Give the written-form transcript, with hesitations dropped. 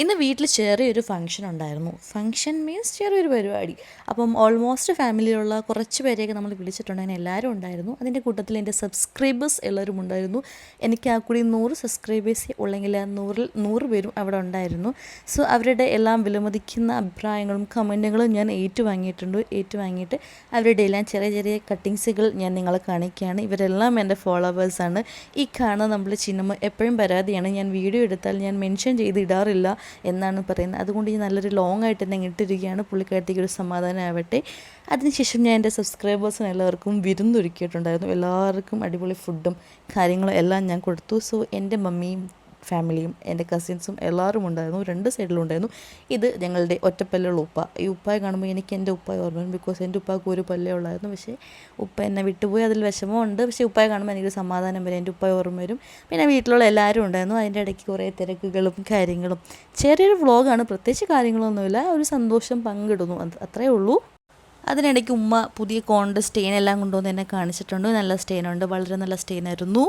ഇന്ന് വീട്ടിൽ ചെറിയൊരു ഫംഗ്ഷൻ ഉണ്ടായിരുന്നു. ഫംഗ്ഷൻ മീൻസ് ചെറിയൊരു പരിപാടി. അപ്പം ഓൾമോസ്റ്റ് ഫാമിലിയിലുള്ള കുറച്ച് പേരെയൊക്കെ നമ്മൾ വിളിച്ചിട്ടുണ്ടായിരുന്നു. എല്ലാവരും ഉണ്ടായിരുന്നു. അതിൻ്റെ കൂട്ടത്തിൽ എൻ്റെ സബ്സ്ക്രൈബേഴ്സ് എല്ലാവരും ഉണ്ടായിരുന്നു. എനിക്ക് ആ കൂടി 100 സബ്സ്ക്രൈബേഴ്സ് ഉള്ളെങ്കിൽ ആ 100 പേരും അവിടെ ഉണ്ടായിരുന്നു. സോ അവരുടെ എല്ലാം വിലമതിക്കുന്ന അഭിപ്രായങ്ങളും കമൻറ്റുകളും ഞാൻ ഏറ്റുവാങ്ങിയിട്ട് അവരുടെ എല്ലാം ചെറിയ ചെറിയ കട്ടിങ്സുകൾ ഞാൻ നിങ്ങളെ കാണിക്കുകയാണ്. ഇവരെല്ലാം എൻ്റെ ഫോളോവേഴ്സാണ്. ഈ കാണുന്ന നമ്മൾ ചിഹ്നം എപ്പോഴും പരാതിയാണ്, ഞാൻ വീഡിയോ എടുത്താൽ ഞാൻ മെൻഷൻ ചെയ്ത് ഇടാറില്ല എന്നാണ് പറയുന്നത്. അതുകൊണ്ട് ഞാൻ നല്ലൊരു ലോങ് ആയിട്ട് തന്നെ ഇട്ടിരിക്കുകയാണ്. പുള്ളിക്കാരത്തേക്ക് ഒരു സമാധാനമാവട്ടെ. അതിനുശേഷം ഞാൻ എൻ്റെ സബ്സ്ക്രൈബേഴ്സിന് എല്ലാവർക്കും വിരുന്നൊരുക്കിയിട്ടുണ്ടായിരുന്നു. എല്ലാവർക്കും അടിപൊളി ഫുഡും കാര്യങ്ങളും എല്ലാം ഞാൻ കൊടുത്തു. സോ എൻ്റെ മമ്മിയും ഫാമിലിയും എൻ്റെ കസിൻസും എല്ലാവരും ഉണ്ടായിരുന്നു. 2 സൈഡിലും ഉണ്ടായിരുന്നു. ഇത് ഞങ്ങളുടെ ഒറ്റപ്പല്ലുള്ള ഉപ്പ. ഈ ഉപ്പായെ കാണുമ്പോൾ എനിക്ക് എൻ്റെ ഉപ്പായ ഓർമ്മ വരും. ബിക്കോസ് എൻ്റെ ഉപ്പാക്ക് ഒരു പല്ലേ ഉള്ളായിരുന്നു. പക്ഷേ ഉപ്പ എന്നെ വിട്ടുപോയി, അതിൽ വിഷമമുണ്ട്. പക്ഷേ ഉപ്പായെ കാണുമ്പോൾ എനിക്കൊരു സമാധാനം വരും, എൻ്റെ ഉപ്പായ ഓർമ്മ വരും. പിന്നെ വീട്ടിലുള്ള എല്ലാവരും ഉണ്ടായിരുന്നു. അതിൻ്റെ ഇടയ്ക്ക് കുറേ തിരക്കുകളും കാര്യങ്ങളും. ചെറിയൊരു വ്ളോഗാണ്, പ്രത്യേകിച്ച് കാര്യങ്ങളൊന്നുമില്ല, ഒരു സന്തോഷം പങ്കിടുന്നു, അത്രയേ ഉള്ളൂ. അതിനിടയ്ക്ക് ഉമ്മ പുതിയ കോണിൻ്റെ സ്റ്റെയിൻ എല്ലാം കൊണ്ടുവന്ന് എന്നെ കാണിച്ചിട്ടുണ്ട്. നല്ല സ്റ്റെയിനുണ്ട്, വളരെ നല്ല സ്റ്റെയിനായിരുന്നു.